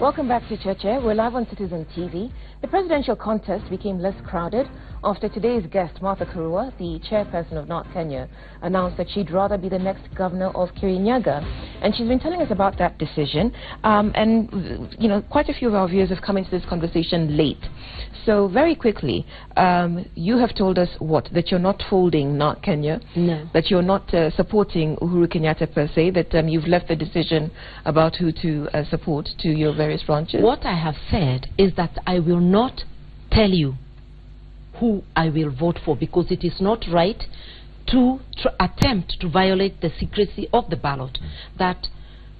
Welcome back to Cheche. We're live on Citizen TV. The presidential contest became less crowded after today's guest, Martha Karua, the chairperson of North Kenya, announced that she'd rather be the next governor of Kirinyaga. And she's been telling us about that decision. And, you know, quite a few of our viewers have come into this conversation late. So, very quickly, you have told us what? That you're not folding North Kenya? No. That you're not supporting Uhuru Kenyatta per se? That you've left the decision about who to support to your various branches? What I have said is that I will not tell you who I will vote for, because it is not right to attempt to violate the secrecy of the ballot. That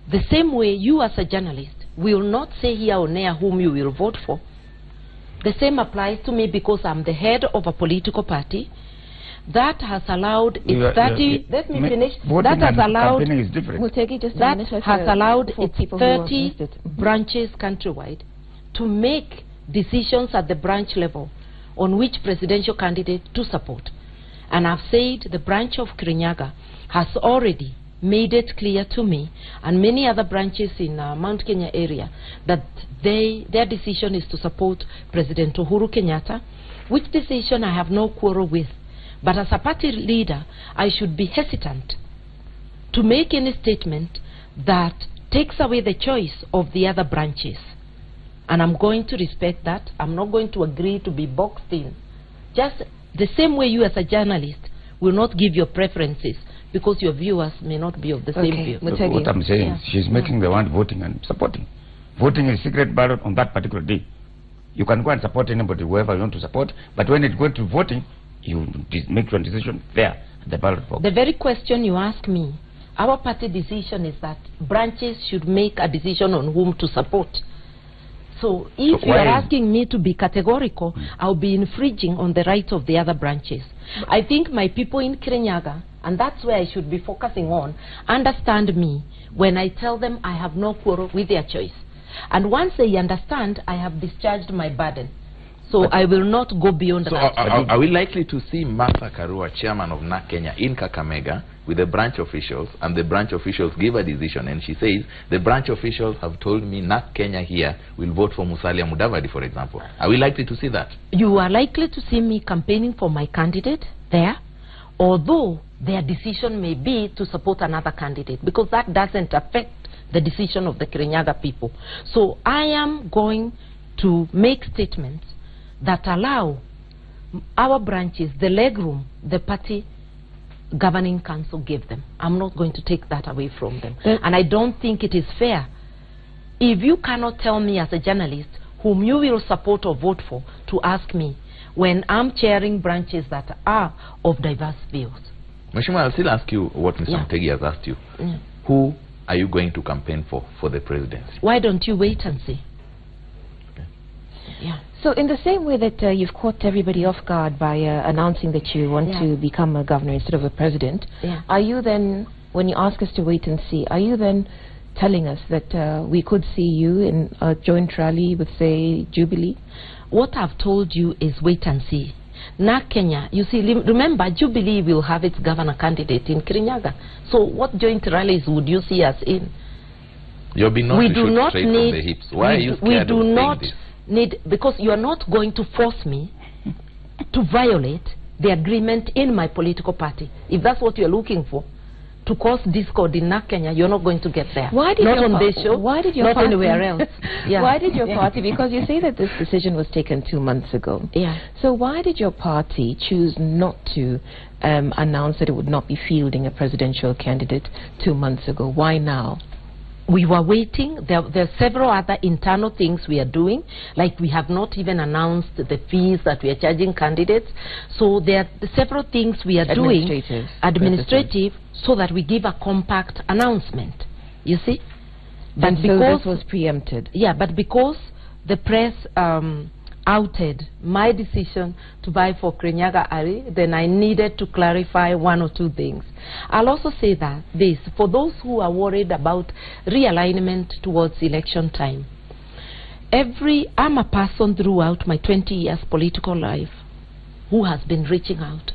the same way you as a journalist will not say here or there whom you will vote for, the same applies to me, because I'm the head of a political party that has allowed its 30 let me finish. That has allowed We'll take it just a that minute has allowed its people 30 branches countrywide to make decisions at the branch level on which presidential candidate to support. And I've said the branch of Kirinyaga has already made it clear to me and many other branches in Mount Kenya area that their decision is to support President Uhuru Kenyatta, which decision I have no quarrel with. But as a party leader, I should be hesitant to make any statement that takes away the choice of the other branches. And I'm going to respect that. I'm not going to agree to be boxed in. Just the same way you as a journalist will not give your preferences, because your viewers may not be of the same view. What I'm saying is she's making the one voting and supporting. Voting is secret ballot on that particular day. You can go and support anybody, whoever you want to support, but when it's going to voting, you make your decision there at the ballot box. The very question you ask me, our party decision is that branches should make a decision on whom to support. So if you are asking me to be categorical, I'll be infringing on the rights of the other branches. I think my people in Kirinyaga, and that's where I should be focusing on, understand me when I tell them I have no quarrel with their choice. And once they understand, I have discharged my burden. So I will not go beyond that. Are we likely to see Martha Karua, chairman of NAK Kenya, in Kakamega with the branch officials, and the branch officials give a decision, and she says, the branch officials have told me NAK Kenya here will vote for Musalia Mudavadi, for example? Are we likely to see that? You are likely to see me campaigning for my candidate there, although their decision may be to support another candidate, because that doesn't affect the decision of the Kirinyaga people. So I am going to make statements that allow our branches the legroom the party governing council gave them. I'm not going to take that away from them. And I don't think it is fair if you cannot tell me as a journalist whom you will support or vote for to ask me when I'm chairing branches that are of diverse views. Mheshimiwa, I'll still ask you what Mr. Mutegi has asked you. Who are you going to campaign for the presidency? Why don't you wait and see? Yeah. So in the same way that you've caught everybody off guard by announcing that you want to become a governor instead of a president, are you then, when you ask us to wait and see, are you then telling us that we could see you in a joint rally with, say, Jubilee? What I've told you is wait and see. NAK Kenya, you see, remember, Jubilee will have its governor candidate in Kirinyaga. So what joint rallies would you see us in? You'll be not we do not straight need, from the hips. Why are you scared we do of not this? need, because you are not going to force me to violate the agreement in my political party. If that's what you're looking for, to cause discord in NAK Kenya, you're not going to get there. Why did not your on this show, why did your not party, anywhere else. Why did your party, because you say that this decision was taken 2 months ago. So why did your party choose not to announce that it would not be fielding a presidential candidate 2 months ago? Why now? We were waiting. There are several other internal things we are doing, like we have not even announced the fees that we are charging candidates. So there are several things we are doing, administrative, so that we give a compact announcement. You see? But and because so this was preempted. Yeah, but because the press outed my decision to buy for Kirinyaga Ari, then I needed to clarify 1 or 2 things. I'll also say that this, for those who are worried about realignment towards election time, I'm a person throughout my 20 years political life who has been reaching out.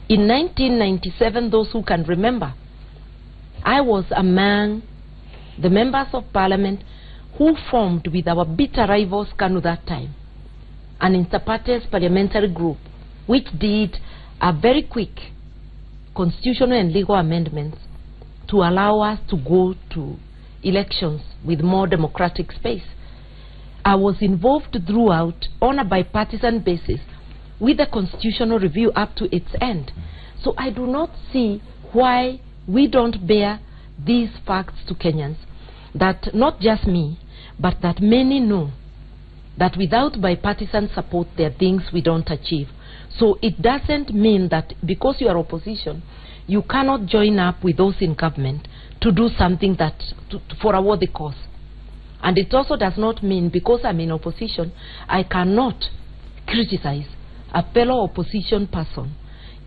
In 1997, those who can remember, I was among the members of parliament who formed with our bitter rivals KANU that time an inter-parties parliamentary group which did a very quick constitutional and legal amendments to allow us to go to elections with more democratic space. I was involved throughout on a bipartisan basis with the constitutional review up to its end. So I do not see why we don't bear these facts to Kenyans, that not just me, but that many know that without bipartisan support there are things we don't achieve. So it doesn't mean that because you are opposition, you cannot join up with those in government to do something that for a worthy cause. And it also does not mean because I'm in opposition, I cannot criticize a fellow opposition person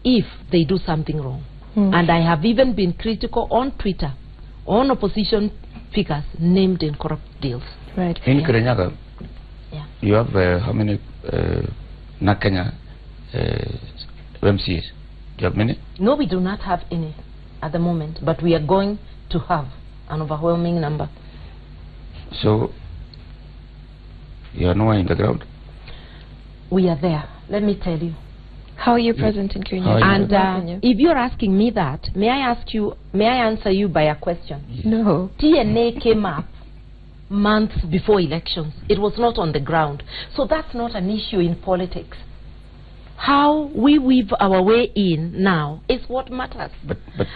if they do something wrong. And I have even been critical on Twitter on opposition figures named in corrupt deals. Right. In Kirinyaga, you have how many Kenya MCs? Do you have many? No, we do not have any at the moment, but we are going to have an overwhelming number. So, you are nowhere in the ground? We are there, let me tell you. How are you present in Kirinyaga? And if you're asking me that, may I answer you by a question? Yes. No. TNA came up months before elections. It was not on the ground. So that's not an issue in politics. How we weave our way in now is what matters.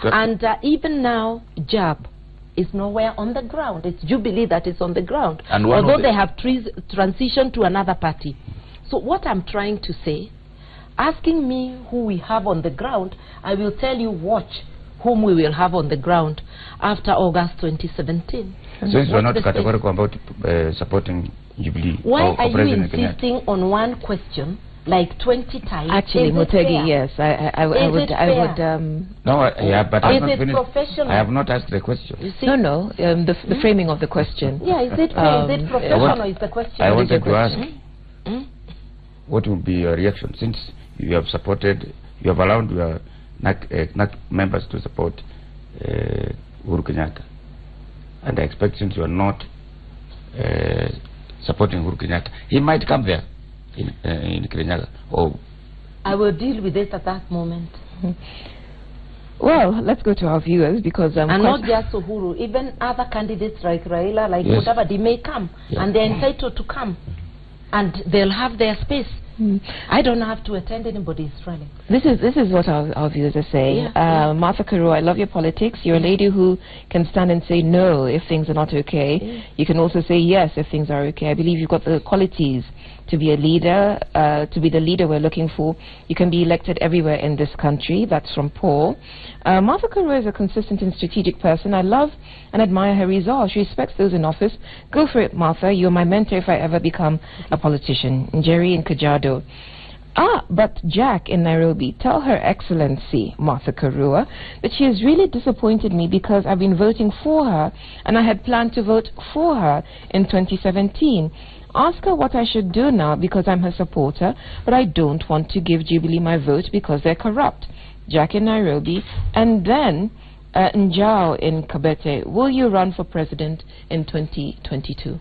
And even now, JAB is nowhere on the ground. It's Jubilee that is on the ground. And although they have transitioned to another party. So what I'm trying to say, asking me who we have on the ground, I will tell you watch whom we will have on the ground after August 2017. So you are not categorical about supporting Jubilee? Why are you insisting on one question like 20 times? Actually, Mutegi, yes, I would. No, yeah, but I have not finished. Professional? I have not asked the question. You see? No, the framing of the question. Yeah, is it professional? Is the question? I wanted to ask, what would be your reaction since you have supported, you have allowed your NAC members to support Uhuru Kenyatta, and I expect since you are not supporting Uhuru Kenyatta, he might come there in Kirinyaga. I will deal with it at that moment. Well, let's go to our viewers because and not just Uhuru, even other candidates like Raila, like whatever, they may come and they're entitled to come, and they'll have their space. I don't have to attend anybody's rally. This is what our viewers are saying. Martha Karua, I love your politics. You're a lady who can stand and say no if things are not okay. You can also say yes if things are okay. I believe you've got the qualities to be a leader, to be the leader we're looking for. You can be elected everywhere in this country. That's from Paul. Martha Karua is a consistent and strategic person. I love and admire her resolve. She respects those in office. Go for it, Martha. You're my mentor if I ever become a politician. Jerry in Kajiado. But Jack in Nairobi, tell Her Excellency, Martha Karua, that she has really disappointed me because I've been voting for her and I had planned to vote for her in 2017. Ask her what I should do now because I'm her supporter, but I don't want to give Jubilee my vote because they're corrupt. Jack in Nairobi. And then Njao in Kabete, will you run for president in 2022?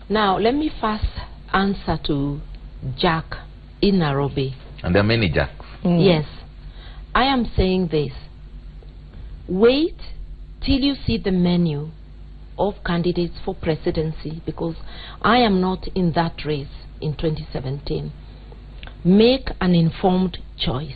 Now, let me first answer to Jack in Nairobi. And there are many Jacks. Yes. I am saying this. Wait till you see the menu of candidates for presidency, because I am not in that race in 2017. Make an informed choice.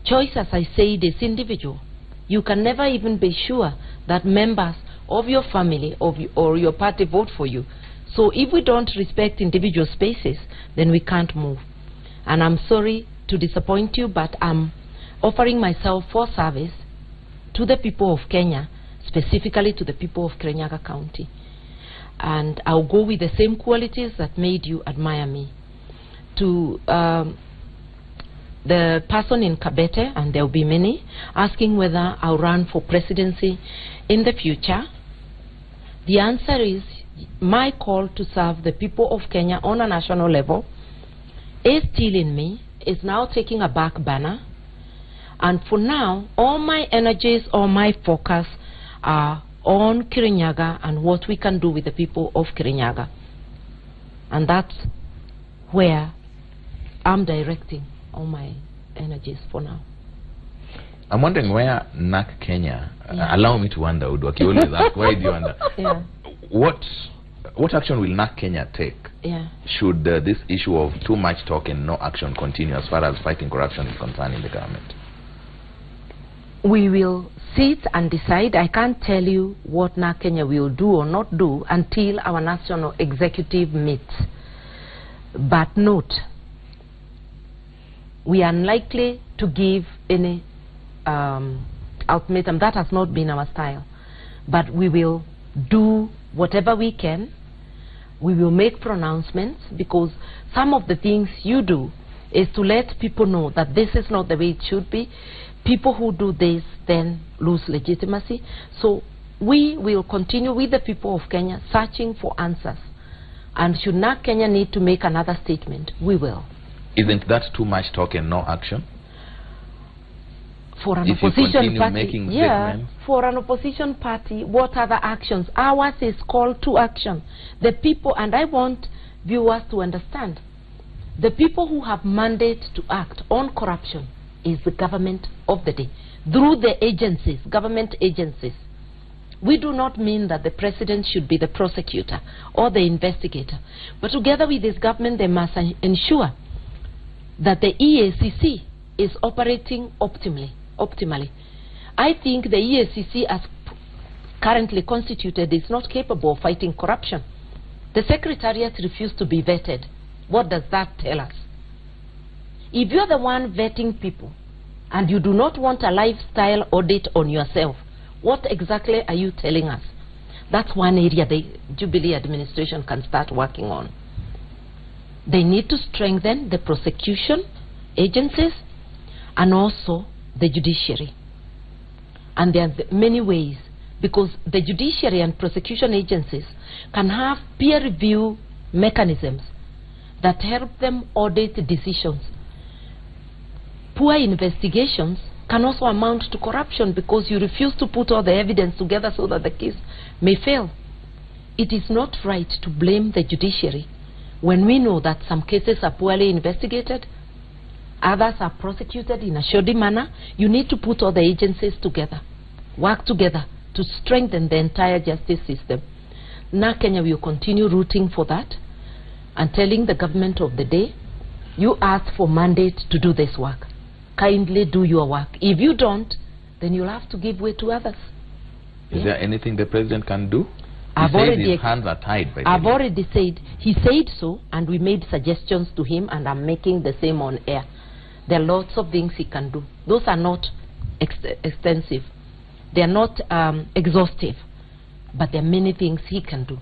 Choice, as I said, is individual. You can never even be sure that members of your family or your party vote for you. So if we don't respect individual spaces, then we can't move. And I'm sorry to disappoint you, but I'm offering myself for service to the people of Kenya, specifically to the people of Kirinyaga County. And I'll go with the same qualities that made you admire me. To the person in Kabete, and there will be many, asking whether I'll run for presidency in the future, the answer is my call to serve the people of Kenya on a national level is still in me, is now taking a back burner. And for now, all my energies, all my focus are on Kirinyaga and what we can do with the people of Kirinyaga. And that's where I'm directing all my energies for now. I'm wondering where NAC Kenya, allow me to wonder, Udwaki always ask, why do you wonder? Yeah. What action will NAC Kenya take should this issue of too much talk and no action continue as far as fighting corruption is concerned in the government? We will sit and decide. I can't tell you what NAC Kenya will do or not do until our national executive meets. But note, we are unlikely to give any ultimatum. That has not been our style. But we will do whatever we can. We will make pronouncements, because some of the things you do is to let people know that this is not the way it should be. People who do this then lose legitimacy. So we will continue with the people of Kenya searching for answers. And should NAC Kenya need to make another statement, we will. Isn't that too much talk and no action? For an opposition party, for an opposition party, what other actions? Ours is call to action. The people, and I want viewers to understand, the people who have mandate to act on corruption is the government of the day, through the agencies, government agencies. We do not mean that the president should be the prosecutor or the investigator, but together with this government, they must ensure that the EACC is operating optimally. I think the EACC as currently constituted is not capable of fighting corruption. The secretariat refused to be vetted. What does that tell us? If you're the one vetting people and you do not want a lifestyle audit on yourself, what exactly are you telling us? That's one area the Jubilee administration can start working on. They need to strengthen the prosecution agencies and also the judiciary. And there are many ways, because the judiciary and prosecution agencies can have peer review mechanisms that help them audit decisions. Poor investigations can also amount to corruption, because you refuse to put all the evidence together so that the case may fail. It is not right to blame the judiciary when we know that some cases are poorly investigated, others are prosecuted in a shoddy manner. You need to put all the agencies together, work together to strengthen the entire justice system. NAC Kenya will continue rooting for that and telling the government of the day, you asked for mandate to do this work. Kindly do your work. If you don't, then you'll have to give way to others. Is there anything the president can do? I've already, his hands are tied by I've already said, he said so, and we made suggestions to him, and I'm making the same on air. There are lots of things he can do. Those are not extensive. They are not exhaustive. But there are many things he can do.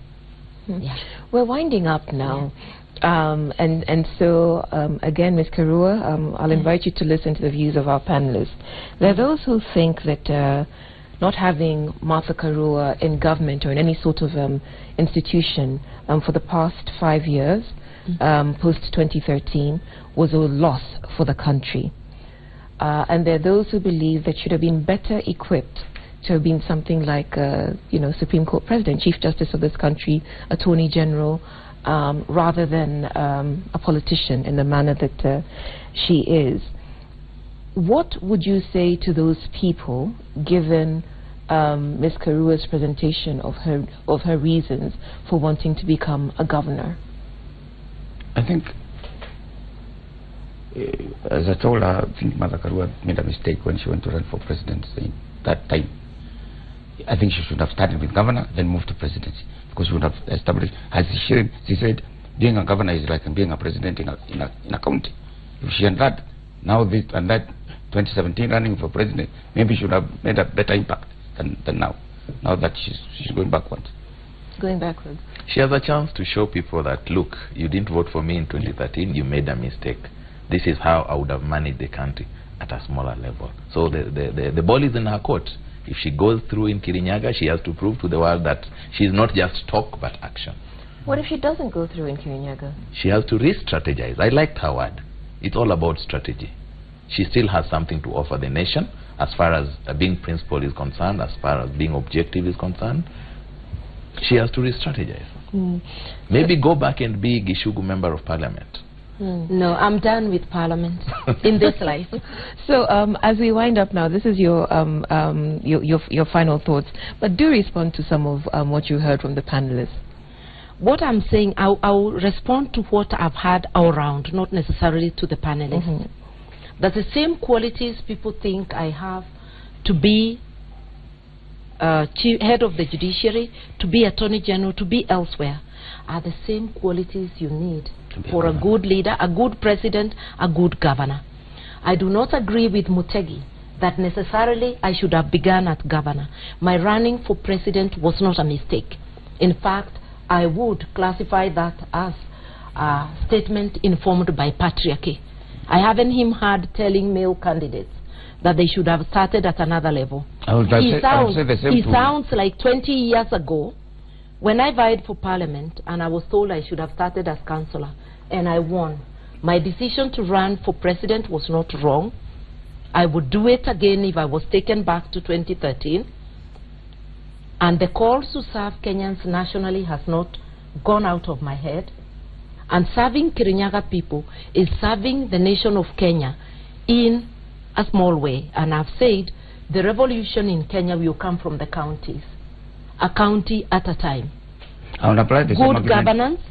Yeah. We're winding up now. And so, again, Ms. Karua, I'll invite you to listen to the views of our panelists. There are those who think that not having Martha Karua in government or in any sort of institution for the past 5 years, post-2013, was a loss for the country. And there are those who believe that should have been better equipped to have been something like, Supreme Court President, Chief Justice of this country, Attorney General, rather than a politician in the manner that she is. What would you say to those people, given Ms. Karua's presentation of her reasons for wanting to become a governor? I think, as I told her, I think Mother Karua made a mistake when she went to run for presidency that time. I think she should have started with governor, then moved to presidency, because she would have established, as she said, being a governor is like being a president in a county. If she had that, now this and that, 2017 running for president, maybe she should have made a better impact than now. Now that she's going backwards. Going backwards. She has a chance to show people that, look, you didn't vote for me in 2013, you made a mistake. This is how I would have managed the country at a smaller level. So the ball is in her court. If she goes through in Kirinyaga, she has to prove to the world that she's not just talk but action. What if she doesn't go through in Kirinyaga? She has to re-strategize. I liked her word. It's all about strategy. She still has something to offer the nation, as far as being principled is concerned, as far as being objective is concerned, she has to re-strategize. Maybe go back and be Gishugu Member of Parliament. No, I'm done with Parliament in this life. So as we wind up now, this is your final thoughts, but do respond to some of what you heard from the panelists. What I'm saying, I'll respond to what I've heard all around, not necessarily to the panelists. That the same qualities people think I have to be head of the judiciary, to be Attorney General, to be elsewhere, are the same qualities you need for a good leader, a good president, a good governor. I do not agree with Mutegi that necessarily I should have begun at governor. My running for president was not a mistake. In fact, I would classify that as a statement informed by patriarchy. I haven't heard telling male candidates that they should have started at another level. It sounds like 20 years ago, when I vied for parliament and I was told I should have started as councillor, and I won. My decision to run for president was not wrong. I would do it again if I was taken back to 2013. And the calls to serve Kenyans nationally has not gone out of my head. And serving Kirinyaga people is serving the nation of Kenya in a small way. And I've said the revolution in Kenya will come from the counties, a county at a time. I will apply the same good argument. Governance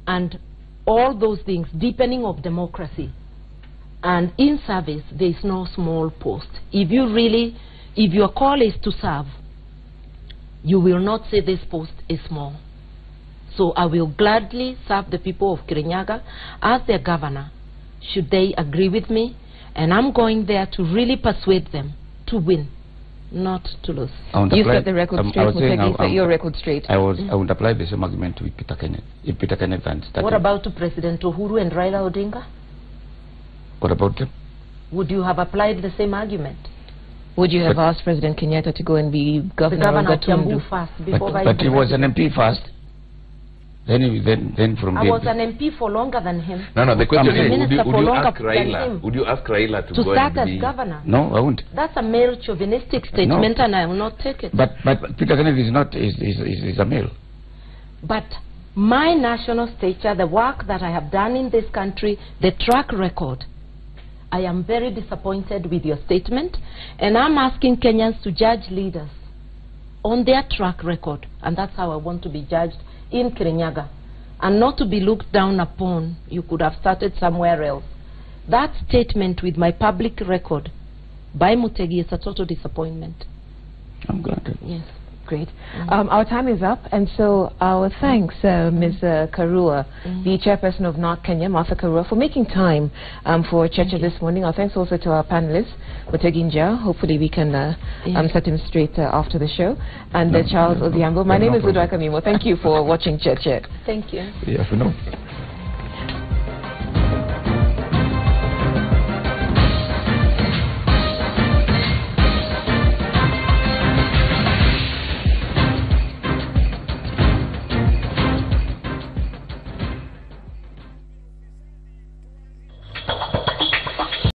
and all those things, deepening of democracy. And in service, there is no small post. If your call is to serve, you will not say this post is small. So I will gladly serve the people of Kirinyaga as their governor, should they agree with me. And I'm going there to really persuade them to win, not to lose. You set the record straight, Mutegi, set your record straight. I would apply the same argument with Peter Kenneth. If Peter Kenneth had started. What about to President Uhuru and Raila Odinga? What about them? Would you have applied the same argument? Would you have asked President Kenyatta to go and be governor of Kiambu first before but he was an MP first. Then from I was an MP for longer than him. No, the question is, would you ask Raila to go start and as be governor? No, I won't. That's a male chauvinistic statement, and I will not take it. But Peter Kenneth is not is a male. But my national stature, the work that I have done in this country, the track record, I am very disappointed with your statement, and I'm asking Kenyans to judge leaders on their track record, and that's how I want to be judged in Kirinyaga, and not to be looked down upon. You could have started somewhere else. That statement with my public record by Mutegi is a total disappointment. I'm glad. Yes. Great. Our time is up, and so our thanks, Ms. Karua, the chairperson of North Kenya, Martha Karua, for making time for Cheche this morning. Our thanks also to our panelists, Mutegi Njau. Hopefully we can set him straight after the show. And Charles Odhiambo. My name is Udwa Kamimo. Thank you for watching Cheche. Thank you. Yeah, for no.